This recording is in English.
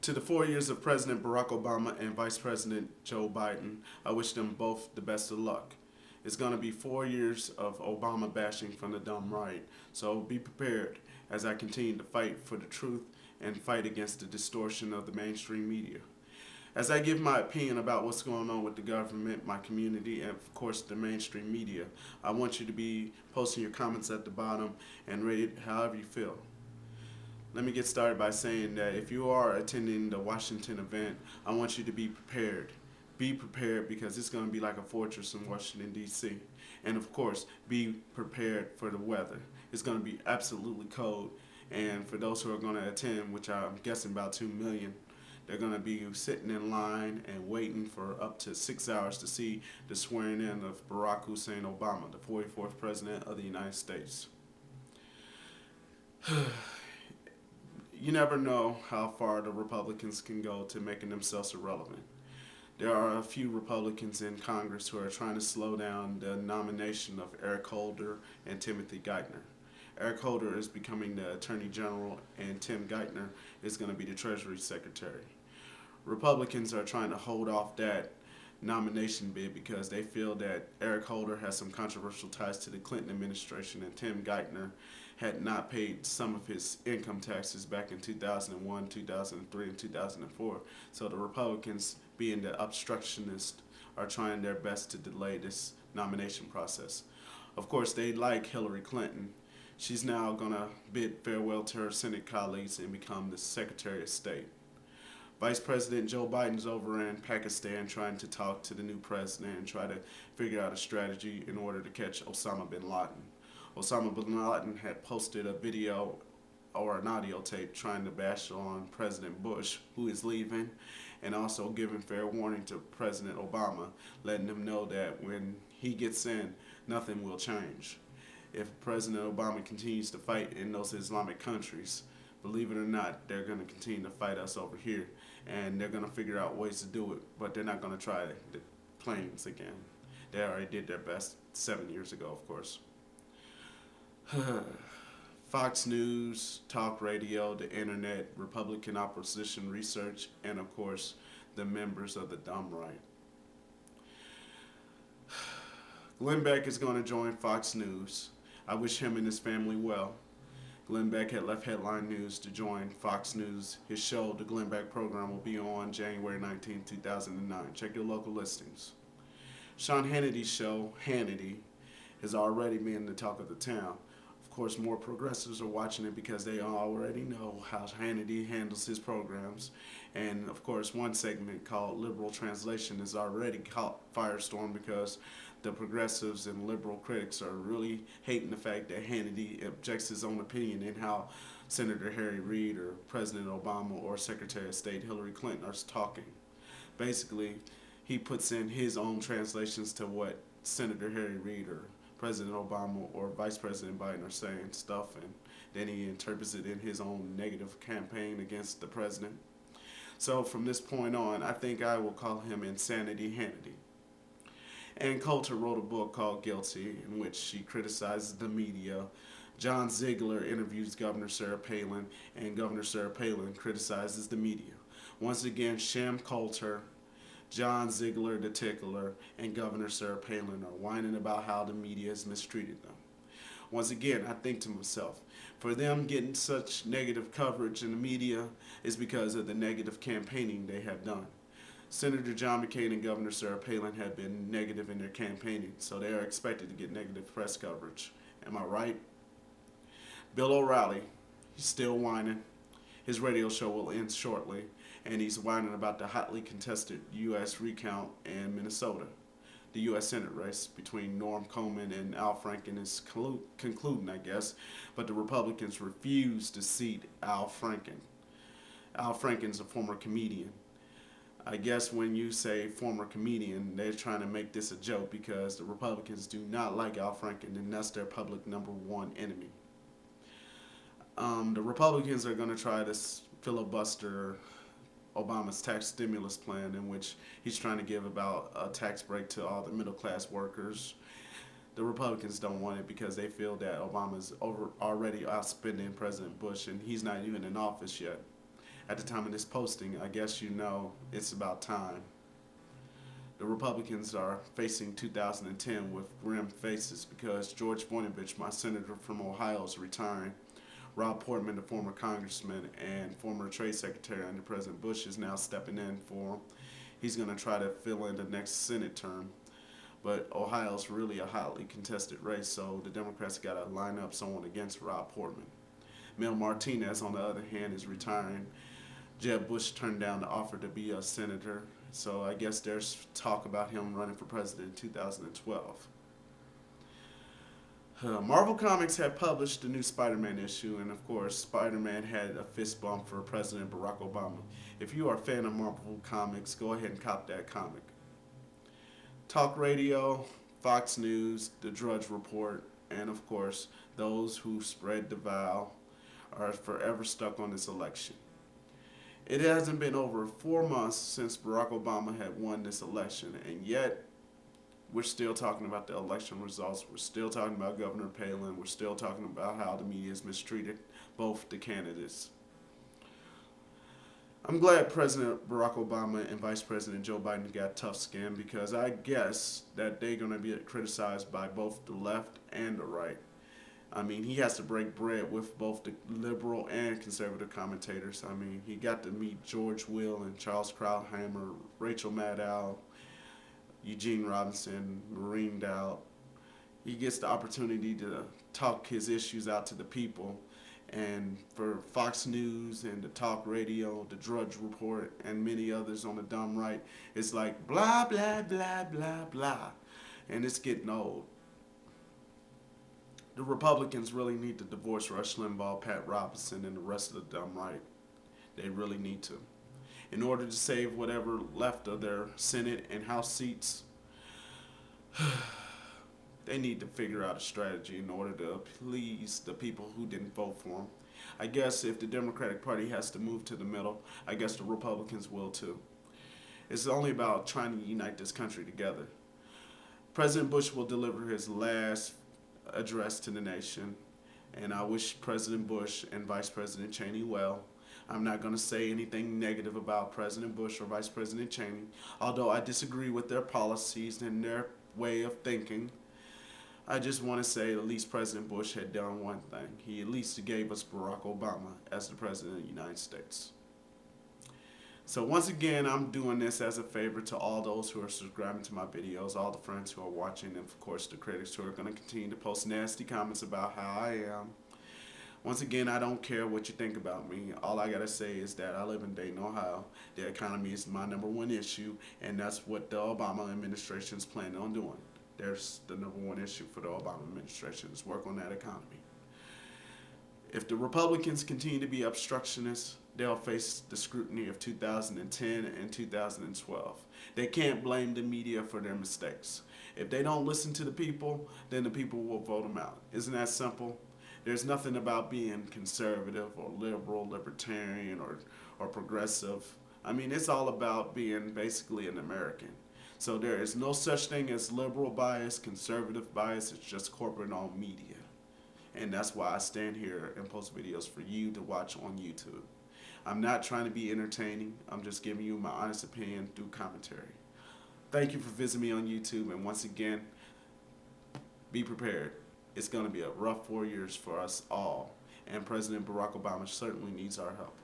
To the 4 years of President Barack Obama and Vice President Joe Biden, I wish them both the best of luck. It's going to be 4 years of Obama bashing from the dumb right, so be prepared as I continue to fight for the truth and fight against the distortion of the mainstream media. As I give my opinion about what's going on with the government, my community, and of course the mainstream media, I want you to be posting your comments at the bottom and rate it however you feel. Let me get started by saying that if you are attending the Washington event, I want you to be prepared. Be prepared because it's going to be like a fortress in Washington, D.C. And of course, be prepared for the weather. It's going to be absolutely cold. And for those who are going to attend, which I'm guessing about 2 million, they're going to be sitting in line and waiting for up to 6 hours to see the swearing in of Barack Hussein Obama, the 44th President of the United States. You never know how far the Republicans can go to making themselves irrelevant. There are a few Republicans in Congress who are trying to slow down the nomination of Eric Holder and Timothy Geithner. Eric Holder is becoming the Attorney General and Tim Geithner is going to be the Treasury Secretary. Republicans are trying to hold off that nomination bid because they feel that Eric Holder has some controversial ties to the Clinton administration and Tim Geithner had not paid some of his income taxes back in 2001, 2003, and 2004. So the Republicans, being the obstructionists, are trying their best to delay this nomination process. Of course, they like Hillary Clinton. She's now going to bid farewell to her Senate colleagues and become the Secretary of State. Vice President Joe Biden's over in Pakistan trying to talk to the new president and try to figure out a strategy in order to catch Osama bin Laden. Osama bin Laden had posted a video or an audio tape trying to bash on President Bush, who is leaving, and also giving fair warning to President Obama, letting him know that when he gets in, nothing will change. If President Obama continues to fight in those Islamic countries, believe it or not, they're going to continue to fight us over here, and they're going to figure out ways to do it, but they're not going to try the planes again. They already did their best 7 years ago, of course. Fox News, talk radio, the internet, Republican opposition research, and of course, the members of the dumb right. Glenn Beck is going to join Fox News. I wish him and his family well. Glenn Beck had left Headline News to join Fox News. His show, The Glenn Beck Program, will be on January 19, 2009. Check your local listings. Sean Hannity's show, Hannity, has already been the talk of the town. Of course, more progressives are watching it because they already know how Hannity handles his programs. And of course, one segment called Liberal Translation is already caught firestorm because the progressives and liberal critics are really hating the fact that Hannity objects his own opinion in how Senator Harry Reid or President Obama or Secretary of State Hillary Clinton are talking. Basically, he puts in his own translations to what Senator Harry Reid or President Obama or Vice President Biden are saying stuff, and then he interprets it in his own negative campaign against the president. So from this point on, I think I will call him Insanity Hannity. Ann Coulter wrote a book called Guilty, in which she criticizes the media. John Ziegler interviews Governor Sarah Palin, and Governor Sarah Palin criticizes the media. Once again, Shem Coulter, John Ziegler the Tickler, and Governor Sarah Palin are whining about how the media has mistreated them. Once again, I think to myself, for them getting such negative coverage in the media is because of the negative campaigning they have done. Senator John McCain and Governor Sarah Palin have been negative in their campaigning, so they are expected to get negative press coverage. Am I right? Bill O'Reilly, he's still whining. His radio show will end shortly, and he's whining about the hotly contested U.S. recount in Minnesota. The U.S. Senate race between Norm Coleman and Al Franken is concluding, I guess, but the Republicans refuse to seat Al Franken. Al Franken's a former comedian. I guess when you say former comedian, they're trying to make this a joke because the Republicans do not like Al Franken, and that's their public number one enemy. The Republicans are going to try to filibuster Obama's tax stimulus plan, in which he's trying to give about a tax break to all the middle-class workers. The Republicans don't want it because they feel that Obama's already outspending President Bush, and he's not even in office yet. At the time of this posting, I guess you know it's about time. The Republicans are facing 2010 with grim faces because George Voinovich, my senator from Ohio, is retiring. Rob Portman, the former congressman and former trade secretary under President Bush, is now stepping in for him. He's going to try to fill in the next Senate term. But Ohio's really a hotly contested race, so the Democrats got to line up someone against Rob Portman. Mel Martinez, on the other hand, is retiring. Jeb Bush turned down the offer to be a senator, so I guess there's talk about him running for president in 2012. Marvel Comics had published the new Spider-Man issue, and of course, Spider-Man had a fist bump for President Barack Obama. If you are a fan of Marvel Comics, go ahead and cop that comic. Talk radio, Fox News, The Drudge Report, and of course, those who spread the vow are forever stuck on this election. It hasn't been over 4 months since Barack Obama had won this election, and yet we're still talking about the election results. We're still talking about Governor Palin. We're still talking about how the media has mistreated both the candidates. I'm glad President Barack Obama and Vice President Joe Biden got tough skin, because I guess that they're going to be criticized by both the left and the right. I mean, he has to break bread with both the liberal and conservative commentators. I mean, he got to meet George Will and Charles Krauthammer, Rachel Maddow, Eugene Robinson, Maureen Dowd. He gets the opportunity to talk his issues out to the people. And for Fox News and the Talk Radio, the Drudge Report, and many others on the dumb right, it's like blah, blah, blah, blah, blah. And it's getting old. The Republicans really need to divorce Rush Limbaugh, Pat Robertson, and the rest of the dumb right. They really need to. In order to save whatever left of their Senate and House seats, they need to figure out a strategy in order to please the people who didn't vote for them. I guess if the Democratic Party has to move to the middle, I guess the Republicans will too. It's only about trying to unite this country together. President Bush will deliver his last address to the nation, and I wish President Bush and Vice President Cheney well. I'm not going to say anything negative about President Bush or Vice President Cheney, although I disagree with their policies and their way of thinking. I just want to say at least President Bush had done one thing. He at least gave us Barack Obama as the President of the United States. So once again, I'm doing this as a favor to all those who are subscribing to my videos, all the friends who are watching, and of course the critics who are going to continue to post nasty comments about how I am. Once again, I don't care what you think about me. All I got to say is that I live in Dayton, Ohio. The economy is my #1 issue, and that's what the Obama administration is planning on doing. There's the #1 issue for the Obama administration, is work on that economy. If the Republicans continue to be obstructionists, they'll face the scrutiny of 2010 and 2012. They can't blame the media for their mistakes. If they don't listen to the people, then the people will vote them out. Isn't that simple? There's nothing about being conservative or liberal, libertarian, or progressive. I mean, it's all about being basically an American. So there is no such thing as liberal bias, conservative bias. It's just corporate-owned media. And that's why I stand here and post videos for you to watch on YouTube. I'm not trying to be entertaining. I'm just giving you my honest opinion through commentary. Thank you for visiting me on YouTube. And once again, be prepared. It's going to be a rough 4 years for us all. And President Barack Obama certainly needs our help.